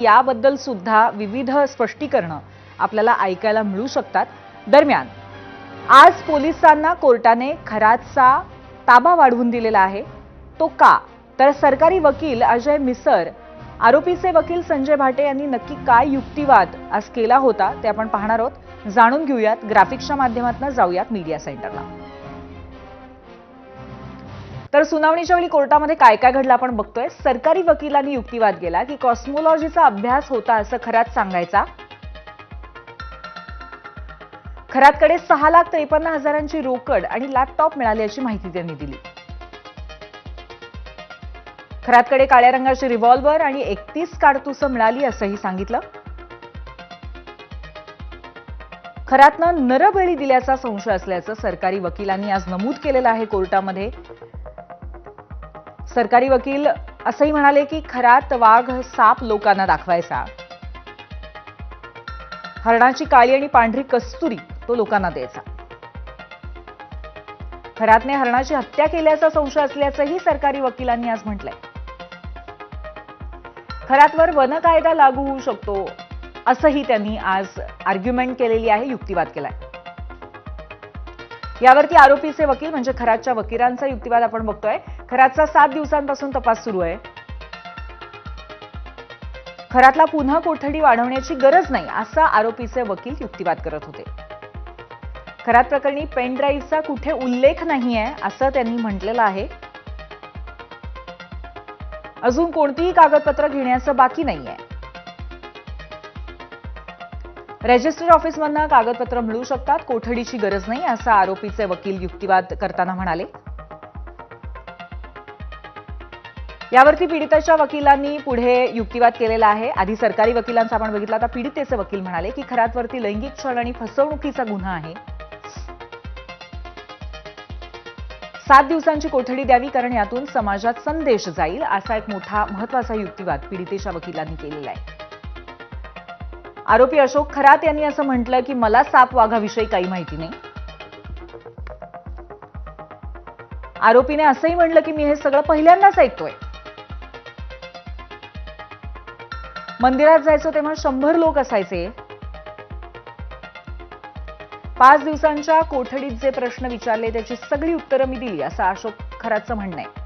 याबद्दल सुद्धा विविध स्पष्टीकरणं आपल्याला ऐकायला मिळू शकतात। दरम्यान आज पोलिसांना कोर्टाने खरातचा ताबा वाढवून दिलेला आहे। तो का? तर सरकारी वकील अजय मिसर, आरोपीचे वकील संजय भाटे यांनी नक्की काय युक्तिवाद आज केला होता ते आपण पाहणार आहोत। जाणून घेऊयात ग्राफिक्सच्या माध्यमातून जाऊयात मीडिया सेंटरला। तर सुनावणीच्या वेळी कोर्टामध्ये काय काय घडलं आपण बघतोय। सरकारी वकिलांनी युक्तिवाद केला की कॉस्मोलॉजीचा अभ्यास होता असं खरात सांगायचा। खरातकडे 6,53,000ची रोकड आणि लॅपटॉप मिळाल्याची माहिती त्यांनी दिली। खरातकडे काळ्या रंगाची रिव्हॉल्वर आणि 31 कारतूस मिळाली असंही सांगितलं। खरातनं नरबळी दिल्याचा संशय असल्याचं सरकारी वकिलांनी आज नमूद केलेलं आहे कोर्टामध्ये। सरकारी वकील असंही म्हणाले की खरात वाघ साप लोकांना दाखवायचा, हरणाची काळी आणि पांढरी कस्तुरी तो लोकांना द्यायचा। खरातने हरणाची हत्या केल्याचा संशय असल्याचंही सरकारी वकिलांनी आज म्हटलंय। खरातवर वन कायदा लागू होऊ शकतो असंही त्यांनी आज आर्ग्युमेंट केलेली आहे, युक्तिवाद केलाय। यावरती आरोपीचे वकील म्हणजे खरातच्या वकिलांचा युक्तिवाद आपण बघतोय। खरातचा 7 दिवसांपासून तपास सुरू आहे। खरातला पुन्हा कोठडी वाढवण्याची गरज नाही असा आरोपीचे वकील युक्तिवाद करत होते। खरात प्रकरणी पेन ड्राईव्हचा कुठे उल्लेख नाहीये असं त्यांनी म्हटलेलं आहे। अजून कोणतीही कागदपत्र घेण्याचं बाकी नाहीये। रजिस्टर ऑफिसमधनं कागदपत्र मिळू शकतात, कोठडीची गरज नाही असा आरोपीचे वकील युक्तिवाद करताना म्हणाले। यावरती पीडिताच्या वकिलांनी पुढे युक्तिवाद केलेला आहे। आधी सरकारी वकिलांचा आपण बघितला, आता पीडितेचे वकील म्हणाले की खरातवरती लैंगिक छळ आणि फसवणुकीचा गुन्हा आहे। 7 दिवसांची कोठडी द्यावी कारण यातून समाजात संदेश जाईल असा एक मोठा महत्वाचा युक्तिवाद पीडितेच्या वकिलांनी केलेला आहे। आरोपी अशोक खरात यांनी असं म्हटलं की मला साप वाघाविषयी काही माहिती नाही। आरोपीने असंही म्हटलं की मी हे सगळं पहिल्यांदाच ऐकतोय। मंदिरात जायचो तेव्हा 100 लोक असायचे। 5 दिवसांच्या कोठडीत जे प्रश्न विचारले त्याची सगळी उत्तरं मी दिली असं अशोक खरातचं म्हणणं आहे।